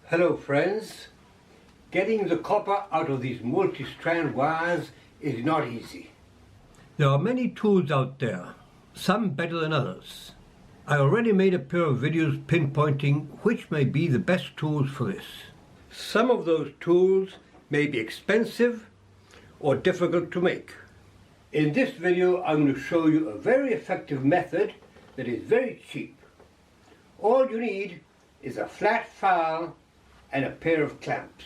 Hello friends, getting the copper out of these multi-strand wires is not easy. There are many tools out there, some better than others. I already made a pair of videos pinpointing which may be the best tools for this. Some of those tools may be expensive or difficult to make. In this video I'm going to show you a very effective method that is very cheap. All you need is a flat file and a pair of clamps.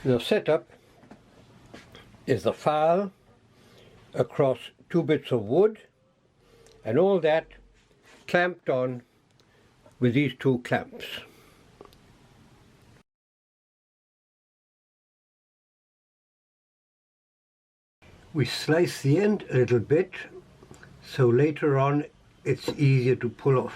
The setup is the file across two bits of wood and all that clamped on with these two clamps. We slice the end a little bit so later on it's easier to pull off.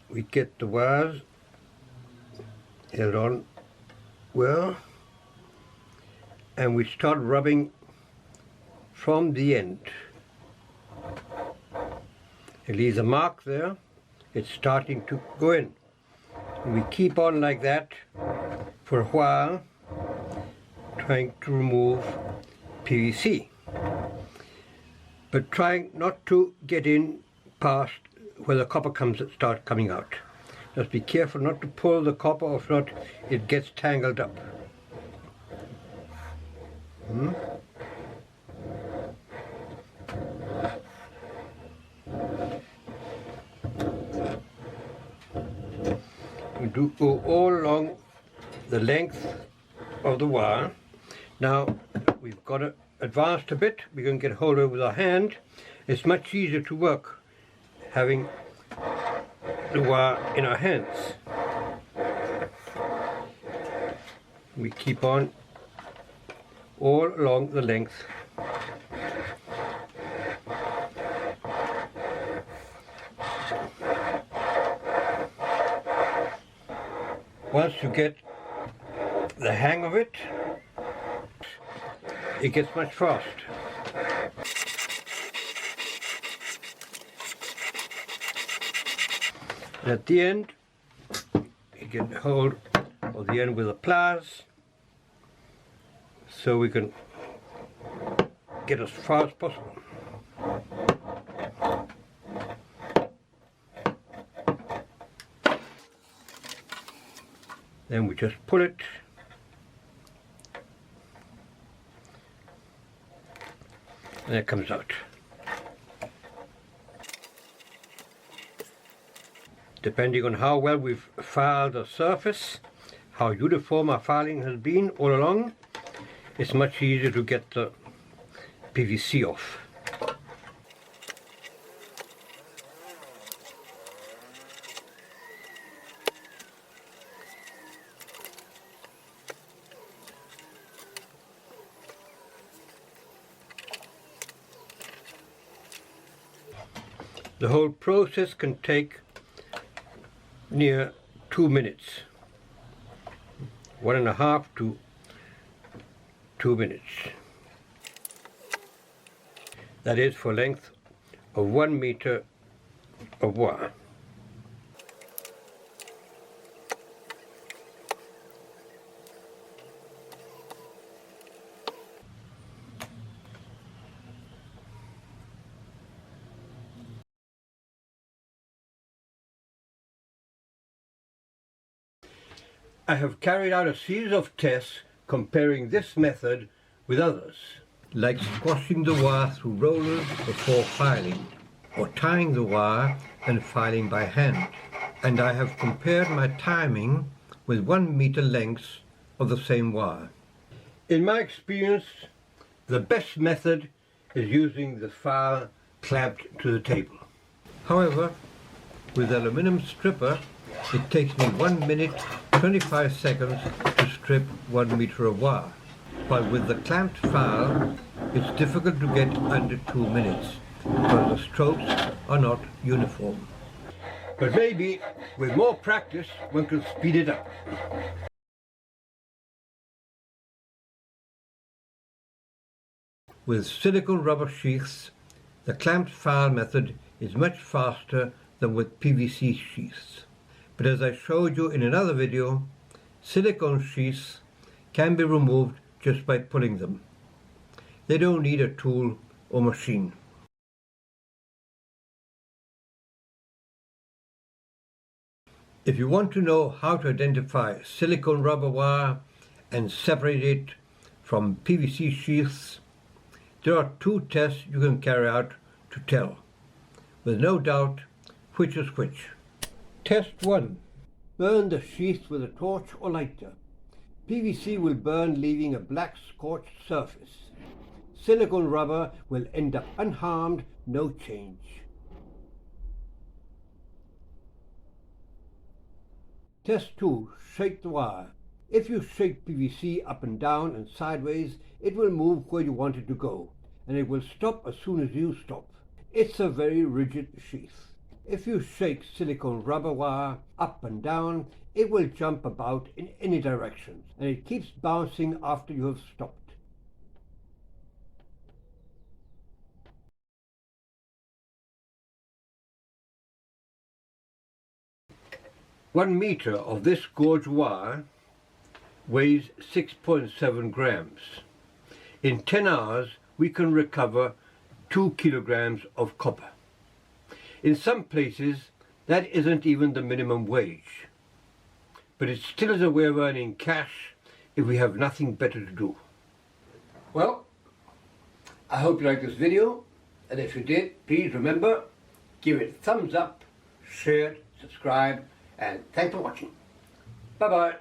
We get the wires held on well and we start rubbing from the end. It leaves a mark there, it's starting to go in. We keep on like that for a while, trying to remove PVC, but trying not to get in past where the copper starts coming out. Just be careful not to pull the copper, or if not, it gets tangled up. We do go all along the length of the wire. Now we've got it advanced a bit, we can get hold of it with our hand. It's much easier to work having the wire in our hands. We keep on all along the length. Once you get the hang of it, it gets much faster. And at the end, you get hold of the end with the pliers, so we can get as far as possible. Then we just pull it and it comes out. Depending on how well we've filed the surface, how uniform our filing has been all along, it's much easier to get the PVC off. The whole process can take near 2 minutes, 1.5 to 2 minutes. That is for length of 1 meter of wire. I have carried out a series of tests comparing this method with others, like squashing the wire through rollers before filing, or tying the wire and filing by hand. And I have compared my timing with 1 meter lengths of the same wire. In my experience, the best method is using the file clamped to the table. However, with the aluminum stripper, it takes me 1 minute 25 seconds to strip 1 meter of wire, while with the clamped file it's difficult to get under 2 minutes because the strokes are not uniform. But maybe with more practice one can speed it up. With silicone rubber sheaths, the clamped file method is much faster than with PVC sheaths. But as I showed you in another video, silicone sheaths can be removed just by pulling them. They don't need a tool or machine. If you want to know how to identify silicone rubber wire and separate it from PVC sheaths, there are two tests you can carry out to tell, with no doubt, which is which. Test 1. Burn the sheath with a torch or lighter. PVC will burn, leaving a black scorched surface. Silicone rubber will end up unharmed, no change. Test 2. Shake the wire. If you shake PVC up and down and sideways, it will move where you want it to go, and it will stop as soon as you stop. It's a very rigid sheath. If you shake silicone rubber wire up and down, it will jump about in any direction, and it keeps bouncing after you have stopped. One meter of this gauge wire weighs 6.7 grams. In 10 hours, we can recover 2 kilograms of copper. In some places, that isn't even the minimum wage. But it still is a way of earning cash if we have nothing better to do. Well, I hope you liked this video, and if you did, please remember, give it a thumbs up, share it, subscribe, and thanks for watching. Bye-bye.